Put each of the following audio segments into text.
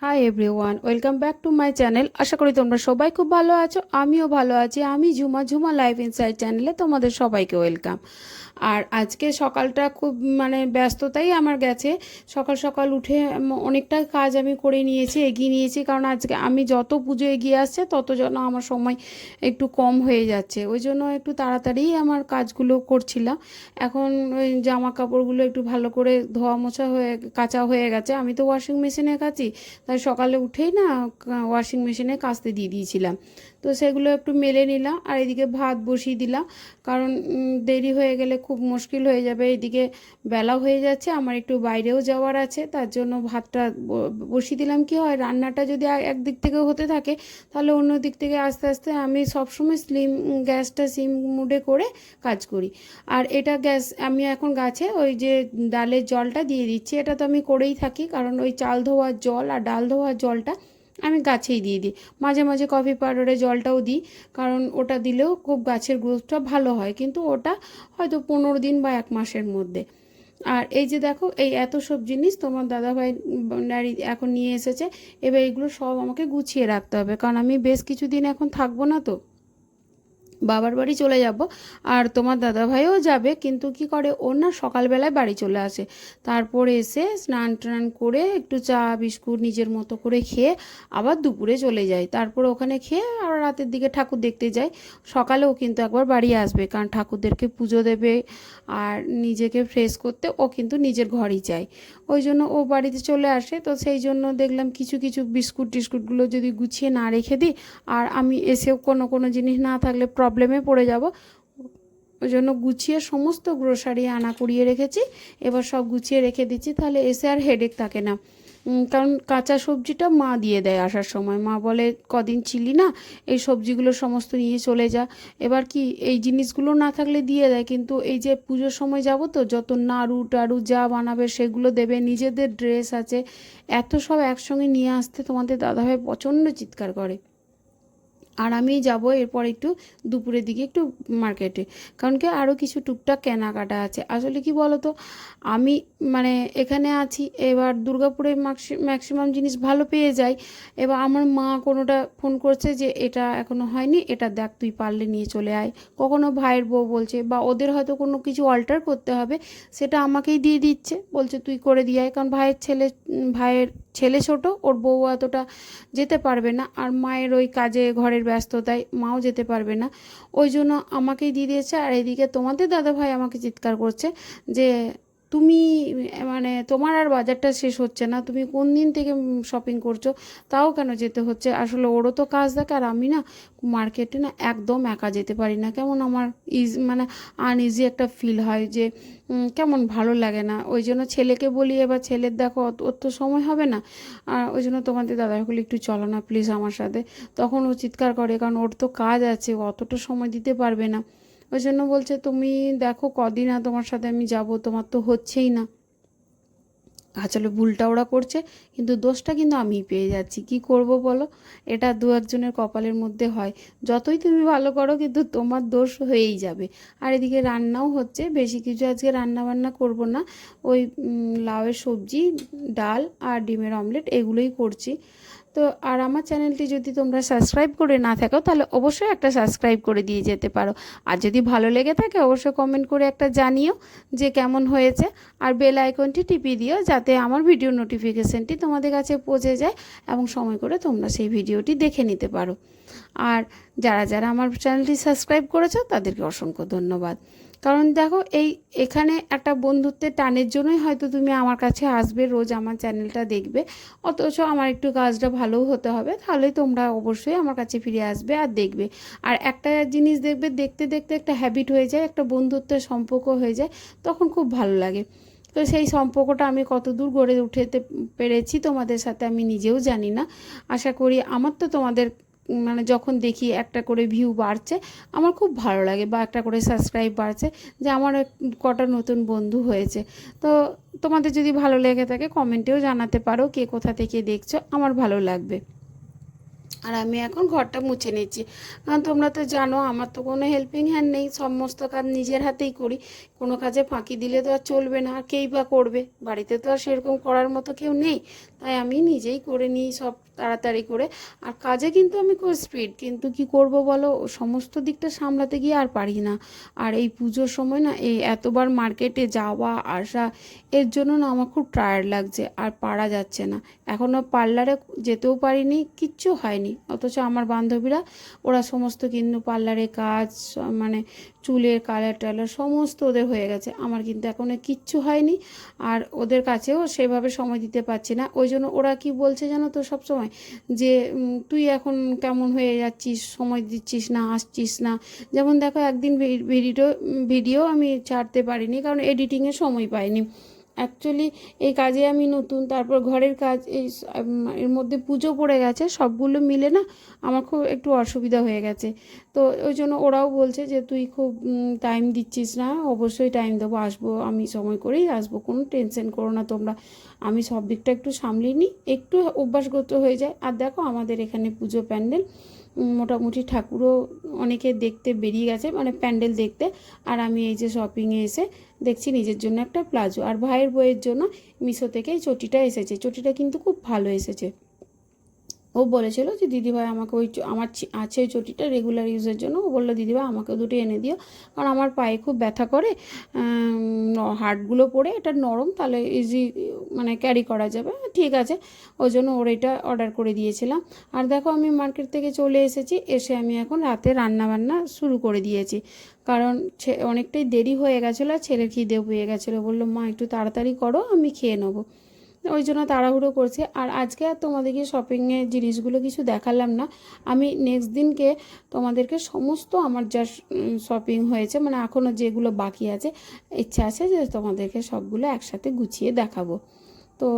High everyone, welcome back to my channel. আশা করি তোমরা সবাই খুব ভালো আছো, আমিও ভালো আছি। আমি ঝুমা লাইফ ইনসাইড চ্যানেলে তোমাদের সবাইকে ওয়েলকাম। আর আজকে সকালটা খুব ব্যস্ততাই আমার গেছে। সকাল সকাল উঠে অনেকটা কাজ আমি করে নিয়েছি, এগিয়ে নিয়েছি, কারণ আজকে আমি যত পুজো এগিয়ে আসছে তত যেন আমার সময় একটু কম হয়ে যাচ্ছে, ওই জন্য একটু তাড়াতাড়ি আমার কাজগুলো করছিলাম। এখন ওই জামা কাপড়গুলো একটু ভালো করে ধোয়া মোছা হয়ে কাচা হয়ে গেছে। আমি তো ওয়াশিং মেশিনে কাচি, তাই সকালে উঠেই না ওয়াশিং মেশিনে কাচতে দিয়ে দিয়েছিলাম। তো সেগুলো একটু মেলে নিলাম, আর এদিকে ভাত বসিয়ে দিলাম, কারণ দেরি হয়ে গেলে খুব মুশকিল হয়ে যাবে। এদিকে বেলা হয়ে যাচ্ছে, আমার একটু বাইরেও যাওয়ার আছে, তার জন্য ভাতটা বসিয়ে দিলাম। কি হয়, রান্নাটা যদি একদিক থেকে হতে থাকে তাহলে অন্য দিক থেকে আস্তে আস্তে আমি সবসময় গ্যাসটা সিম মুডে করে কাজ করি। আর এটা গ্যাস আমি এখন গাছে ওই যে ডালের জলটা দিয়ে দিচ্ছি, এটা তো আমি করেই থাকি, কারণ ওই চাল ধোয়ার জল আর ডাল ধোয়ার জলটা আমি গাছেই দিয়ে দিই। মাঝে মাঝে কফি পাউডারে জলটাও দিই, কারণ ওটা দিলেও খুব গাছের গ্রোথটা ভালো হয়, কিন্তু ওটা হয়তো 15 দিন বা 1 মাসের মধ্যে। আর এই যে দেখো, এই এত সব জিনিস তোমার দাদাভাই নারী এখন নিয়ে এসেছে। এবার এগুলো সব আমাকে গুছিয়ে রাখতে হবে, কারণ আমি বেশ কিছুদিন এখন থাকবো না, তো বাবার বাড়ি চলে যাব। আর তোমার দাদাভাইও যাবে, কিন্তু কি করে, ওর না সকালবেলায় বাড়ি চলে আসে, তারপর এসে স্নান টান করে একটু চা বিস্কুট নিজের মতো করে খেয়ে আবার দুপুরে চলে যায়, তারপর ওখানে খেয়ে আর রাতের দিকে ঠাকুর দেখতে যায়। সকালেও কিন্তু একবার বাড়ি আসবে, কারণ ঠাকুরদেরকে পুজো দেবে আর নিজেকে ফ্রেশ করতে ও কিন্তু নিজের ঘরেই যায়। ওই জন্য ও বাড়িতে চলে আসে, তো সেই জন্য দেখলাম কিছু কিছু বিস্কুট টিস্কুটগুলো যদি গুছিয়ে না রেখে দিই, আর আমি এসেও কোনো কোনো জিনিস না থাকলে প্রবলেমে পড়ে যাব। ওই জন্য গুছিয়ে সমস্ত গ্রোসারি আনা কুড়িয়ে রেখেছি, এবার সব গুছিয়ে রেখে দিচ্ছি, তাহলে এসে আর হেডেক থাকে না। কারণ কাঁচা সবজিটা মা দিয়ে দেয় আসার সময়, মা বলে কদিন ছিলি না, এই সবজিগুলো সমস্ত নিয়ে চলে যা। এবার কি, এই জিনিসগুলো না থাকলে দিয়ে দেয়, কিন্তু এই যে পুজোর সময় যাব, তো যত নাড়ু টাড়ু যা বানাবে সেগুলো দেবে, নিজেদের ড্রেস আছে, এত সব একসঙ্গে নিয়ে আসতে তোমাদের দাদাভাই প্রচণ্ড চিৎকার করে। আর আমি যাব এরপর একটু দুপুরের দিকে একটু মার্কেটে, কারণ কি আরও কিছু টুকটাক কেনাকাটা আছে। আসলে কি বলো তো, আমি এখানে আছি, এবার দুর্গাপুরে ম্যাক্সিমাম জিনিস ভালো পেয়ে যাই। এবার আমার মা কোনোটা ফোন করছে যে এটা এখনও হয়নি, এটা দেখ তুই পারলে নিয়ে চলে আয়। কখনো ভাইয়ের বউ বলছে, বা ওদের হয়তো কোনো কিছু অল্টার করতে হবে, সেটা আমাকেই দিয়ে দিচ্ছে, বলছে তুই করে দিয়ে আয়, কারণ ভাইয়ের ছেলে ছোট, ওর বউ এতটা যেতে পারবে না, আর মায়ের ওই কাজে ঘরের ব্যস্ততায় মাও যেতে পারবে না, ওই জন্য আমাকেই দিয়ে দিয়েছে। আর এদিকে তোমাদের দাদাভাই আমাকে চিৎকার করছে যে তুমি তোমার আর বাজারটা শেষ হচ্ছে না, তুমি কোন দিন থেকে শপিং করছো, তাও কেন যেতে হচ্ছে। আসলে ওরও তো কাজ থাকে, আর আমি না মার্কেটে না একদম একা যেতে পারি না, কেমন আমার আনইজি একটা ফিল হয়, যে কেমন ভালো লাগে না। ওই জন্য ছেলেকে বলি, এবার ছেলের দেখো ওর তো সময় হবে না, আর ওই জন্য তোমাদের দাদাভাইগুলো একটু চলো না প্লিজ আমার সাথে। তখন ও চিৎকার করে, কারণ ওর তো কাজ আছে, ও অতটা সময় দিতে পারবে না। ওই জন্য বলছে তুমি দেখো কদিন আর তোমার সাথে আমি যাব, তোমার তো হচ্ছেই না। আসলে ভুলটা ওরা করছে, কিন্তু দোষটা কিন্তু আমিই পেয়ে যাচ্ছি, কি করব বলো। এটা দু একজনের কপালের মধ্যে হয়, যতই তুমি ভালো করো কিন্তু তোমার দোষ হয়েই যাবে। আর এদিকে রান্নাও হচ্ছে, বেশি কিছু আজকে রান্না বান্না করব না, ওই লাউয়ের সবজি, ডাল আর ডিমের অমলেট এগুলোই করছি। তো আর আমার চ্যানেলটি যদি তোমরা সাবস্ক্রাইব করে না থাকো, তাহলে অবশ্যই একটা সাবস্ক্রাইব করে দিয়ে যেতে পারো। আর যদি ভালো লেগে থাকে অবশ্যই কমেন্ট করে একটা জানিও যে কেমন হয়েছে, আর বেল আইকনটি টিপিয়ে দিও, যাতে আমার ভিডিও নোটিফিকেশানটি তোমাদের কাছে পৌঁছে যায় এবং সময় করে তোমরা সেই ভিডিওটি দেখে নিতে পারো। আর যারা যারা আমার চ্যানেলটি সাবস্ক্রাইব করেছো তাদেরকে অসংখ্য ধন্যবাদ। কারণ দেখো, এখানে একটা বন্ধুত্বের টানের জন্যই হয়তো তুমি আমার কাছে আসবে, রোজ আমার চ্যানেলটা দেখবে, অথচ আমার একটু কাজটা ভালোও হতে হবে, তাহলে তোমরা অবশ্যই আমার কাছে ফিরে আসবে আর দেখবে। আর একটা জিনিস দেখবে, দেখতে দেখতে একটা হ্যাবিট হয়ে যায়, একটা বন্ধুত্বের সম্পর্ক হয়ে যায়, তখন খুব ভালো লাগে। তো সেই সম্পর্কটা আমি কত দূর গড়ে উঠতে পেরেছি তোমাদের সাথে আমি নিজেও জানি না। আশা করি আমার তো তোমাদের যখন দেখি একটা করে ভিউ বাড়ছে, আমার খুব ভালো লাগে, বা একটা করে সাবস্ক্রাইব বাড়ছে, যে আমার কটা নতুন বন্ধু হয়েছে। তো তোমাদের যদি ভালো লেগে থাকে কমেন্টেও জানাতে পারো কে কোথা থেকে দেখছো, আমার ভালো লাগবে। আর আমি এখন ঘরটা মুছে নিচ্ছি, কারণ তোমরা তো জানো আমার তো কোনো হেল্পিং হ্যান্ড নেই, সমস্ত কাজ নিজের হাতেই করি। কোনো কাজে ফাঁকি দিলে তো আর চলবে না, আর কেই বা করবে, বাড়িতে তো আর সেরকম করার মতো কেউ নেই, তাই আমি নিজেই করে নিই সব তাড়াতাড়ি করে। আর কাজে কিন্তু আমি খুব স্পিড, কিন্তু কি করব বলো, সমস্ত দিকটা সামলাতে গিয়ে আর পারি না। আর এই পুজোর সময় না এই এতবার মার্কেটে যাওয়া আসা, এর জন্য না আমার খুব টায়ার্ড লাগছে আর পারা যাচ্ছে না। এখনও পার্লারে যেতেও পারিনি, কিচ্ছু হয়নি, অথচ আমার বান্ধবীরা ওরা সমস্ত কিন্তু পার্লারে কাজ, মানে চুলের কালার টালার সমস্ত ওদের হয়ে গেছে। আমার কিন্তু এখনও কিচ্ছু হয়নি, আর ওদের কাছেও সেভাবে সময় দিতে পারছি না। ওই জন্য ওরা কি বলছে জানো তো সব সময়, যে তুই এখন কেমন হয়ে যাচ্ছিস, সময় দিচ্ছিস না, আসছিস না। যেমন দেখো একদিন ভিডিও আমি ছাড়তে পারিনি, কারণ এডিটিংয়ের সময় পাইনি। অ্যাকচুয়ালি এই কাজে আমি নতুন, তারপর ঘরের কাজ, এর মধ্যে পুজো পড়ে গেছে, সবগুলো মিলে না আমার খুব একটু অসুবিধা হয়ে গেছে। তো ওই জন্য ওরাও বলছে যে তুই খুব টাইম দিচ্ছিস না। অবশ্যই টাইম দেবো, আসবো, আমি সময় করেই আসবো, কোনো টেনশন করো না তোমরা। আমি সব দিকটা একটু সামলিয়ে নিই, একটু অভ্যাসগত হয়ে যায়। আর দেখো আমাদের এখানে পুজো প্যান্ডেল মোটামুটি ঠাকুরও অনেকে দেখতে বেরিয়ে গেছে, মানে প্যান্ডেল দেখতে। আর আমি এই যে শপিংয়ে এসে দেখছি নিজের জন্য একটা প্লাজো, আর ভাইয়ের বইয়ের জন্য মিশো থেকে এই চটিটা এসেছে। চটিটা কিন্তু খুব ভালো এসেছে। ও বলেছিল যে দিদিভাই আমাকে ওই আমার আছে ওই চটিটা রেগুলার ইউজের জন্য। ও বললো দিদিভাই আমাকে দুটো এনে দিও, কারণ আমার পায়ে খুব ব্যথা করে, হাড়গুলো পড়ে, এটা নরম, তাহলে ইজি মানে ক্যারি করা যাবে। ঠিক আছে, ওই জন্য ওর এটা অর্ডার করে দিয়েছিলাম। আর দেখো আমি মার্কেট থেকে চলে এসেছি, এসে আমি এখন রাতে রান্নাবান্না শুরু করে দিয়েছি, কারণ অনেকটাই দেরি হয়ে গেছিলো আর ছেলের খিদে পেয়ে গেছিলো। বললো মা একটু তাড়াতাড়ি করো, আমি খেয়ে নেবো। ওই জন্য তাড়াহুড়ো করছি। আর আজকে আর তোমাদেরকে শপিংয়ের জিনিসগুলো কিছু দেখালাম না। আমি নেক্সট দিনকে তোমাদেরকে সমস্ত আমার যা শপিং হয়েছে, মানে এখনও যেগুলো বাকি আছে, ইচ্ছা আছে যে তোমাদেরকে সবগুলো একসাথে গুছিয়ে দেখাবো। তো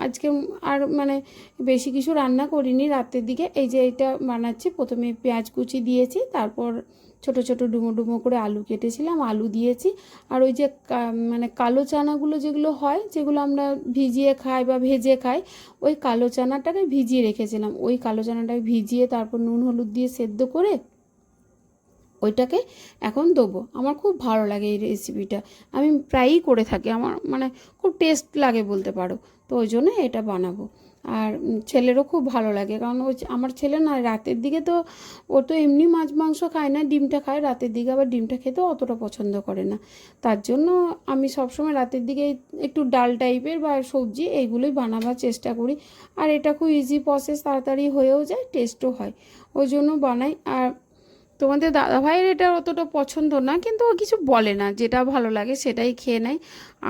আজকে আর মানে বেশি কিছু রান্না করিনি রাতের দিকে। এই যে এটা বানাচ্ছি, প্রথমে পেঁয়াজ কুচি দিয়েছি, তারপর ছোট ছোট ডুমো ডুমো করে আলু কেটেছিলাম, আলু দিয়েছি। আর ওই যে মানে কালো চানাগুলো যেগুলো হয়, যেগুলো আমরা ভিজিয়ে খাই বা ভেজে খাই, ওই কালো চানাটাকে ভিজিয়ে রেখেছিলাম। ওই কালো চানাটাকে ভিজিয়ে তারপর নুন হলুদ দিয়ে সেদ্ধ করে ওইটাকে এখন দেবো। আমার খুব ভালো লাগে এই রেসিপিটা, আমি প্রায়ই করে থাকি, আমার মানে খুব টেস্ট লাগে বলতে পারো। তো ওই জন্য এটা বানাবো। আর ছেলেরও খুব ভালো লাগে, কারণ ওই আমার ছেলে না রাতের দিকে তো, ও তো এমনি মাছ মাংস খায় না, ডিমটা খায়, রাতের দিকে আবার ডিমটা খেতেও অতটা পছন্দ করে না। তার জন্য আমি সবসময় রাতের দিকে একটু ডাল টাইপের বা সবজি এইগুলোই বানাবার চেষ্টা করি। আর এটা খুব ইজি প্রসেস, তাড়াতাড়ি হয়েও যায়, টেস্টও হয়, ওই জন্য বানাই। আর তোমাদের দাদাভাইয়ের এটা অতটা পছন্দ না, কিন্তু ও কিছু বলে না, যেটা ভালো লাগে সেটাই খেয়ে নেয়,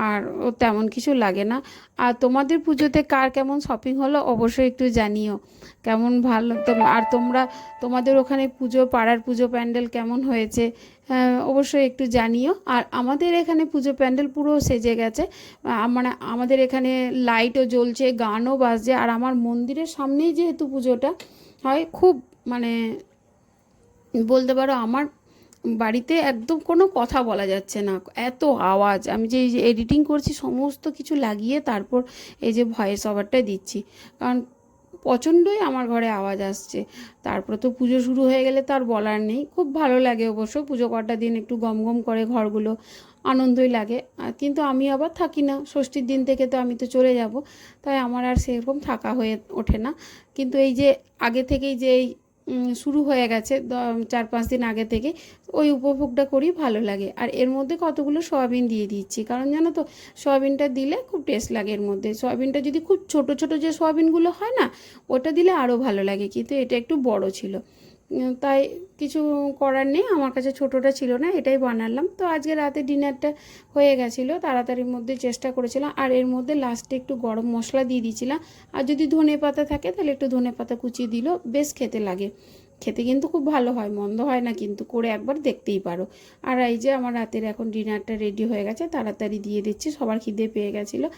আর ও তেমন কিছু লাগে না। আর তোমাদের পুজোতে কার কেমন শপিং হলো অবশ্যই একটু জানিও, কেমন ভালো আর তোমরা তোমাদের ওখানে পুজো, পাড়ার পুজো প্যান্ডেল কেমন হয়েছে, অবশ্যই একটু জানিও। আর আমাদের এখানে পুজো প্যান্ডেল পুরো সেজে গেছে, মানে আমাদের এখানে লাইটও জ্বলছে, গানও বাজছে। আর আমার মন্দিরের সামনেই যেহেতু পুজোটা হয়, খুব মানে বলতে পারো আমার বাড়িতে একদম কোনো কথা বলা যাচ্ছে না, এত আওয়াজ। আমি যে এই যে এডিটিং করছি সমস্ত কিছু লাগিয়ে তারপর এই যে ভয়েস ওভারটা দিচ্ছি, কারণ প্রচণ্ডই আমার ঘরে আওয়াজ আসছে। তারপরে তো পুজো শুরু হয়ে গেলে তো আর বলার নেই। খুব ভালো লাগে অবশ্য পুজো কটা দিন, একটু গম গম করে ঘরগুলো, আনন্দই লাগে। কিন্তু আমি আবার থাকি না, ষষ্ঠীর দিন থেকে তো আমি তো চলে যাব, তাই আমার আর সেরকম থাকা হয়ে ওঠে না। কিন্তু এই যে আগে থেকেই যে এই শুরু হয়ে গেছে 4-5 দিন আগে থেকে, ওই উপভোগটা করি, ভালো লাগে। আর এর মধ্যে কতগুলো সয়াবিন দিয়ে দিচ্ছি, কারণ জানো তো সয়াবিনটা দিলে খুব টেস্ট লাগে। এর মধ্যে সয়াবিনটা যদি খুব ছোট ছোট যে সয়াবিনগুলো হয় না, ওটা দিলে আরও ভালো লাগে, কিন্তু এটা একটু বড় ছিল, তাই কিছু করার নেই, আমার কাছে ছোটোটা ছিল না, এটাই বানালাম। তো আজকে রাতে ডিনারটা হয়ে গেছিলো, তাড়াতাড়ির মধ্যে চেষ্টা করেছিলাম। আর এর মধ্যে লাস্টে একটু গরম মশলা দিয়ে দিয়েছিলাম, আর যদি ধনে পাতা থাকে তাহলে একটু ধনে পাতা কুচিয়ে দিলেও বেশ খেতে লাগে। খেতে কিন্তু খুব ভালো হয়, মন্দ হয় না, কিন্তু করে একবার দেখতেই পারো। আর এই যে আমার রাতের এখন ডিনারটা রেডি হয়ে গেছে, তাড়াতাড়ি দিয়ে দিচ্ছি, সবার খিদে পেয়ে গেছিলো।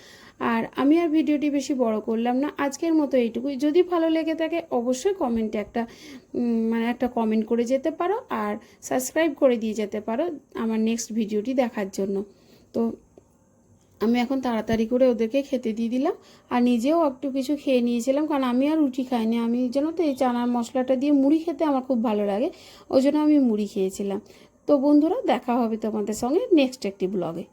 আর আমি আর ভিডিওটি বেশি বড় করলাম না, আজকের মতো এইটুকুই। যদি ভালো লেগে থাকে অবশ্যই কমেন্টে মানে একটা কমেন্ট করে যেতে পারো, আর সাবস্ক্রাইব করে দিয়ে যেতে পারো আমার নেক্সট ভিডিওটি দেখার জন্য। তো আমি এখন তাড়াতাড়ি করে ওদেরকে খেতে দিয়ে দিলাম, আর নিজেও একটু কিছু খেয়ে নিয়েছিলাম, কারণ আমি আর রুটি খাইনি। আমি যেন তো এই চানার মশলাটা দিয়ে মুড়ি খেতে আমার খুব ভালো লাগে, ওই জন্য আমি মুড়ি খেয়েছিলাম। তো বন্ধুরা, দেখা হবে তোমাদের সঙ্গে নেক্সট একটি ব্লগে।